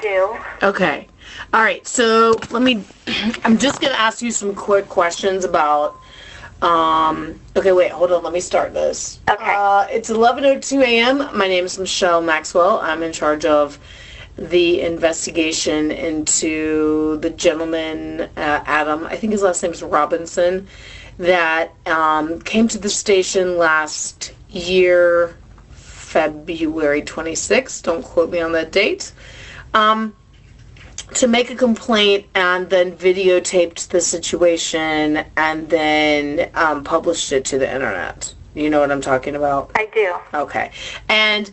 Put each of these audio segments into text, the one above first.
do. Okay. All right. So I'm just going to ask you some quick questions about, okay, wait, hold on. Let me start this. Okay. It's 11:02 a.m. My name is Michelle Maxwell. I'm in charge of the investigation into the gentleman, Adam, I think his last name is Robinson, that came to the station last year, February 26th, don't quote me on that date, to make a complaint, and then videotaped the situation and then published it to the internet. You know what I'm talking about? I do. Okay. And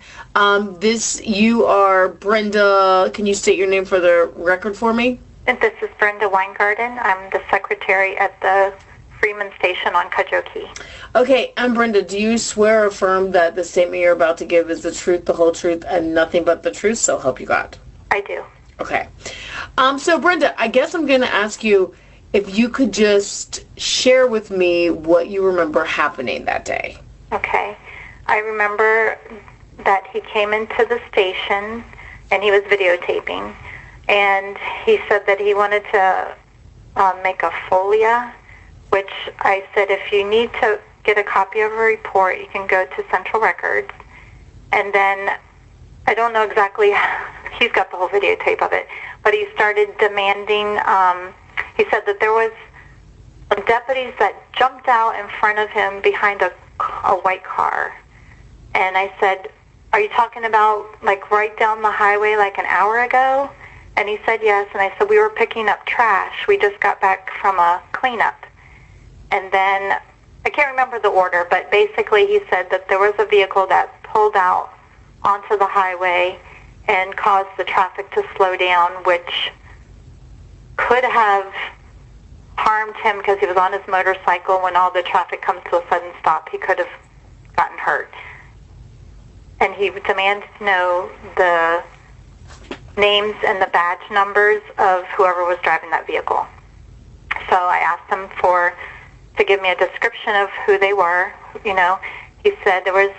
you are Brenda. Can you state your name for the record for me? And this is Brenda Weingarten. I'm the secretary at the Freeman Station on Cudjoe Key. Okay. And Brenda, do you swear or affirm that the statement you're about to give is the truth, the whole truth, and nothing but the truth? So help you God. I do. Okay. So Brenda, I guess I'm going to ask you if you could just share with me what you remember happening that day. Okay. I remember that he came into the station and he was videotaping, and he said that he wanted to make a FOIA, which I said, if you need to get a copy of a report, you can go to Central Records. And then I don't know exactly, he's got the whole videotape of it, but he started demanding, he said that there was deputies that jumped out in front of him behind a white car. And I said, are you talking about like right down the highway like an hour ago? And he said yes. And I said, we were picking up trash. We just got back from a cleanup. And then I can't remember the order, but basically he said that there was a vehicle that pulled out onto the highway and caused the traffic to slow down, which could have harmed him because he was on his motorcycle. When all the traffic comes to a sudden stop, he could have gotten hurt. And he demanded to know the names and the badge numbers of whoever was driving that vehicle. So I asked him to give me a description of who they were. You know, he said there was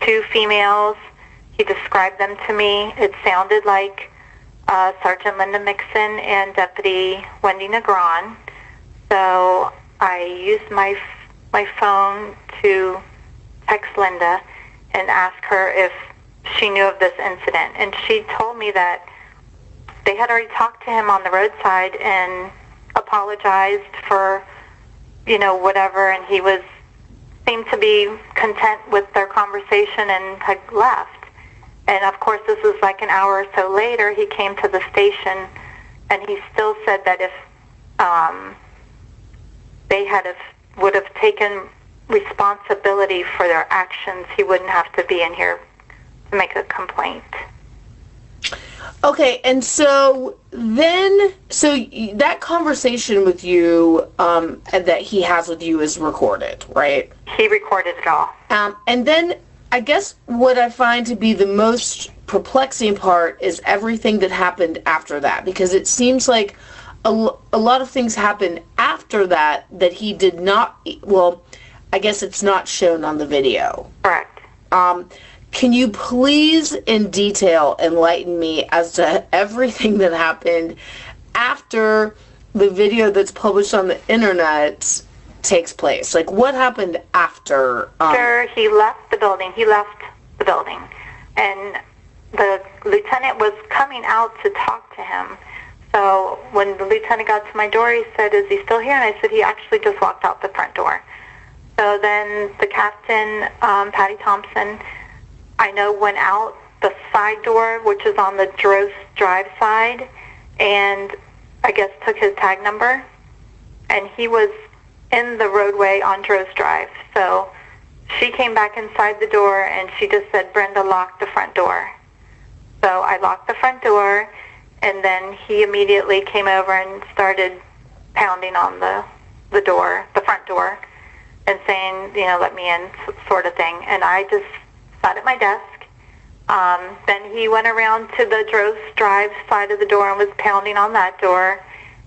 2 females. He described them to me. It sounded like Sergeant Linda Mixon and Deputy Wendy Negron. So I used my phone to text Linda and ask her if she knew of this incident. And she told me that they had already talked to him on the roadside and apologized for, you know, whatever, and he seemed to be content with their conversation and had left. And of course, this was like an hour or so later, he came to the station, and he still said that if they would have taken responsibility for their actions, he wouldn't have to be in here to make a complaint. Okay, and so that conversation with you, that he has with you, is recorded, right? He recorded it all. And then I guess what I find to be the most perplexing part is everything that happened after that, because it seems like a lot of things happened after that he did not, well, I guess it's not shown on the video. Correct. Can you please, in detail, enlighten me as to everything that happened after the video that's published on the internet takes place? Like, what happened after? After he left the building. And the lieutenant was coming out to talk to him. So when the lieutenant got to my door, he said, is he still here? And I said, he actually just walked out the front door. So then the captain, Patty Thompson, I know, went out the side door, which is on the Drost Drive side, and I guess took his tag number. And he was in the roadway on Drost Drive. So she came back inside the door, and she just said, Brenda, lock the front door. So I locked the front door, and then he immediately came over and started pounding on the door, the front door, and saying, you know, let me in, sort of thing. And I just sat at my desk. Then he went around to the Drost Drive side of the door and was pounding on that door.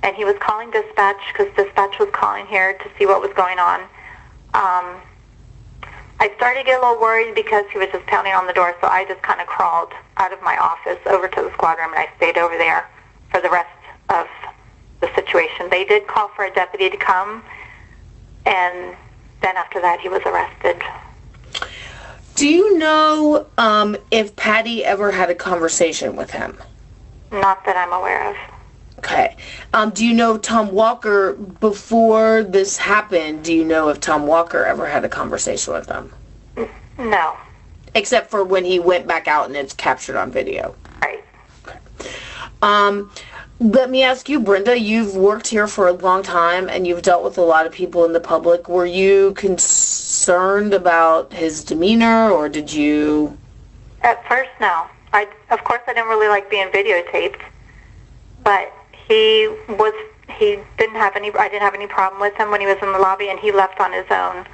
And he was calling dispatch because dispatch was calling here to see what was going on. I started to get a little worried because he was just pounding on the door, so I just kind of crawled out of my office over to the squad room, and I stayed over there for the rest of the situation. They did call for a deputy to come, and then after that he was arrested. Do you know if Patty ever had a conversation with him? Not that I'm aware of. Okay. Do you know Tom Walker, before this happened, do you know if Tom Walker ever had a conversation with him? No. Except for when he went back out and it's captured on video. Right. Okay. Let me ask you, Brenda, you've worked here for a long time and you've dealt with a lot of people in the public. Were you concerned about his demeanor, or did you... At first, no. Of course, I didn't really like being videotaped, but I didn't have any problem with him when he was in the lobby, and he left on his own.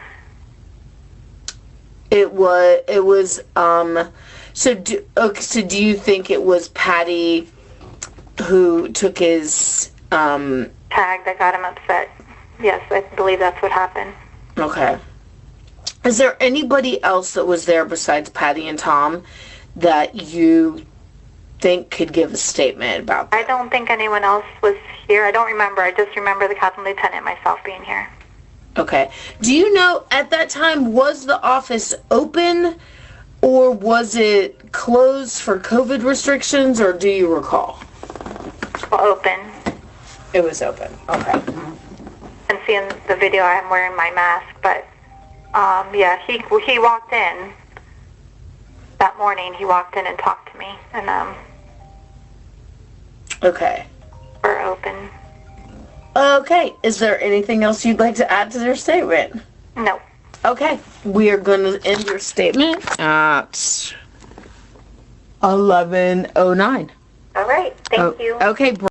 So do you think it was Patty who took his tag that got him upset? Yes, I believe that's what happened. Okay. Is there anybody else that was there besides Patty and Tom that you think could give a statement about that? I don't think anyone else was here. I don't remember. I just remember the captain lieutenant myself being here. Okay. Do you know, at that time, was the office open, or was it closed for COVID restrictions, or do you recall? Well, open. It was open. Okay. And seeing the video, I'm wearing my mask, but yeah, he walked in that morning. He walked in and talked to me, and okay. we're open. Okay. Is there anything else you'd like to add to their statement? No. Okay. We are going to end your statement at 11:09. All right. Thank you. Okay.